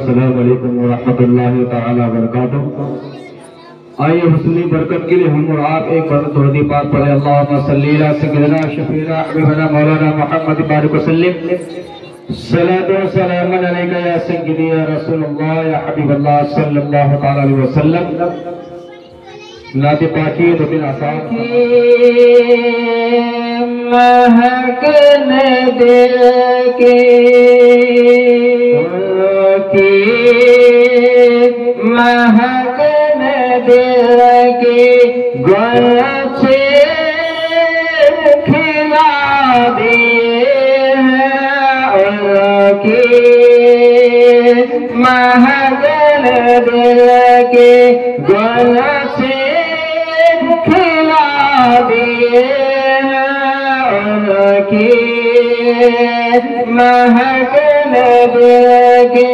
السلام علیکم ورحمۃ اللہ تعالی وبرکاتہ۔ آئیے حسنی برکت کے لیے ہم اور آپ ایک بار درود پاک پڑھیں۔ اللہم صلی علی سیدنا شفیعنا حبیبنا مولانا محمد بارک وسلم۔ صلاۃ و سلام علیک یا سیدی یا رسول اللہ یا حبیب اللہ صلی اللہ تعالی علیہ وسلم۔ نعت پاکی دو تین آسان مہکنے دل کے مہکنے دل کے گل سے کھلا دیے ہیں مہکنے دل کے گل سے کھلا دیے مہکنے دل کے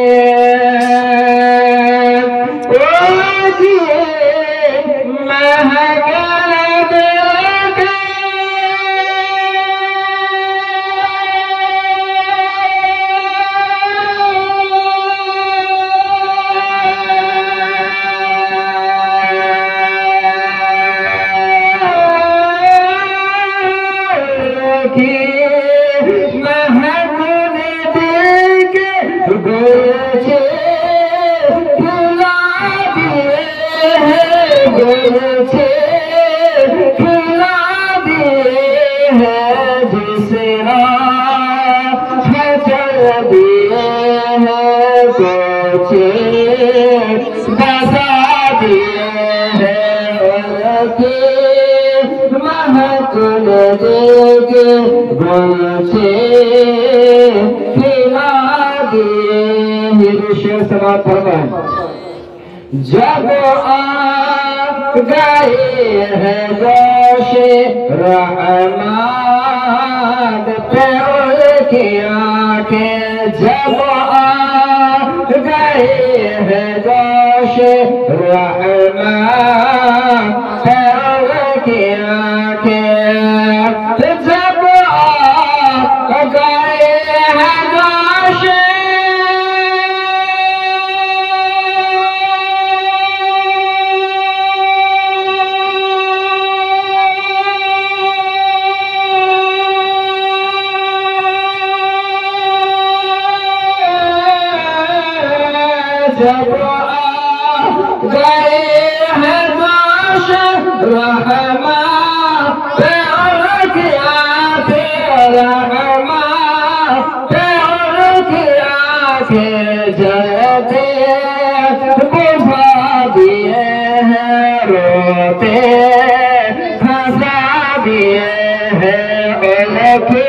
مہکنے دل کے جب آ گئے ہیں جوش رحمت پہ ان کی آنکھیں جب آ گئے ہیں جوش رحمت پہ ان کی آنکھیں جب آ گئے ہیں جوش جب آ گئے ہیں جوش رحمت پہ ان کی آنکھیں رحمت پہ ان کی آنکھیں جلتے بجھا دیے ہیں روتے ہنسا دیے ہیں ان کی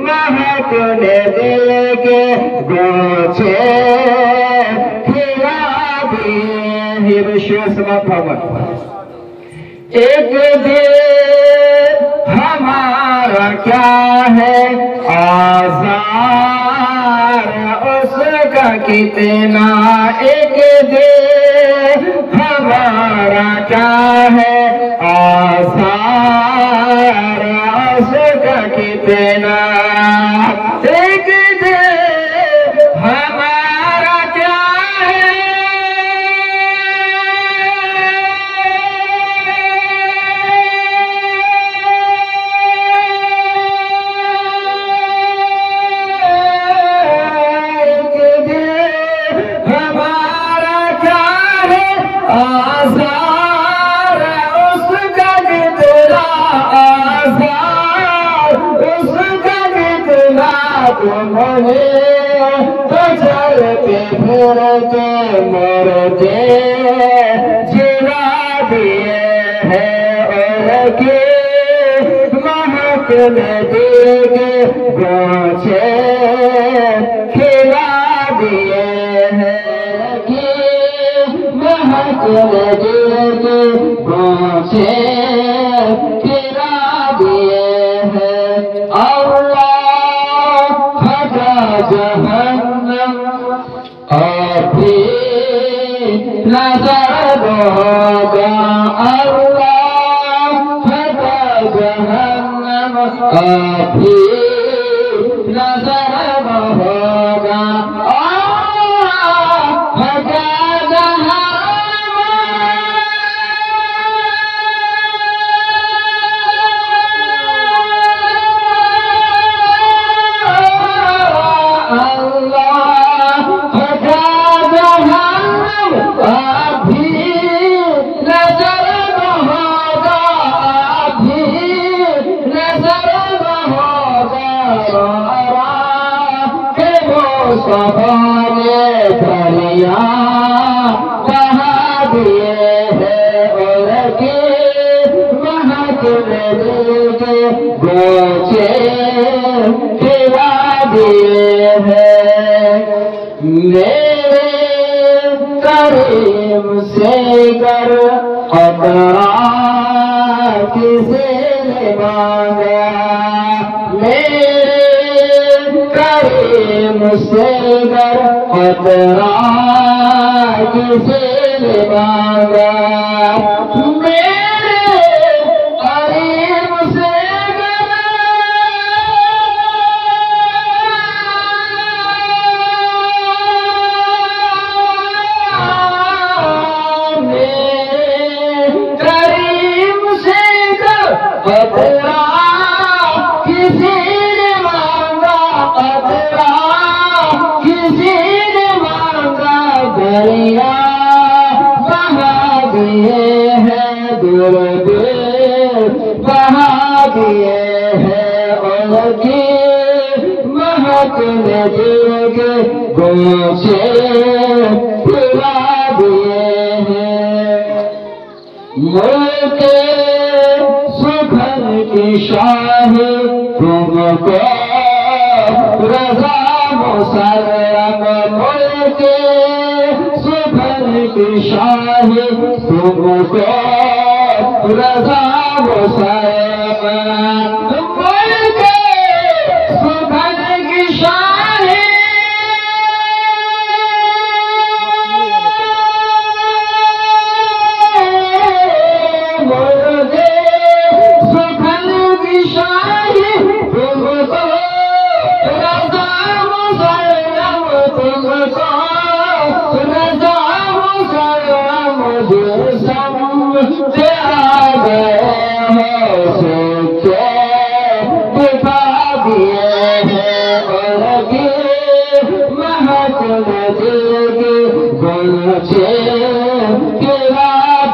مہکنے دل کے گوچے ایک دل ہمارا کیا ہے آزار اس کا کتنا ایک دل ہمارا کیا ہے آزار اس کا کتنا ایک دل ہمارا کیا آزار اس کا کتنا آزار اس کا کتنا تمہیں تو چلتے پھرتے مرتے جلا دیے ہیں اور کے مہکنے دل کے گوچے کھلا دیے ہیں مہکنے دل کے گوچے کھلا دیے ہیں اللہ خدا جہنم ابھی نظر ہوگا اللہ خدا جہنم ابھی نظر ہوگا نے دریا بہا دیے ہیں اور کے مہک میں دل کے گوچے کھلا دیے ہیں میرے کریم سے گر خطرہ کسی نے مانگا میرے کریم سے گر خطرہ کسی نے مانگا میرے کریم سے خطرہ کسی نے مانگا خطرہ کسی نے مانگا دریا بہا دیے ہیں دور دور بہا دیے ہیں اور کی مہک میں دل کے گوشے پھلا دیے ہیں ملک سکھن کی شاہ تم کو رضا مسلم ملک سکھن کی شاہ تم کو رضا مسلم ملک سکھن کی شاہ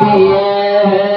دیے ہیں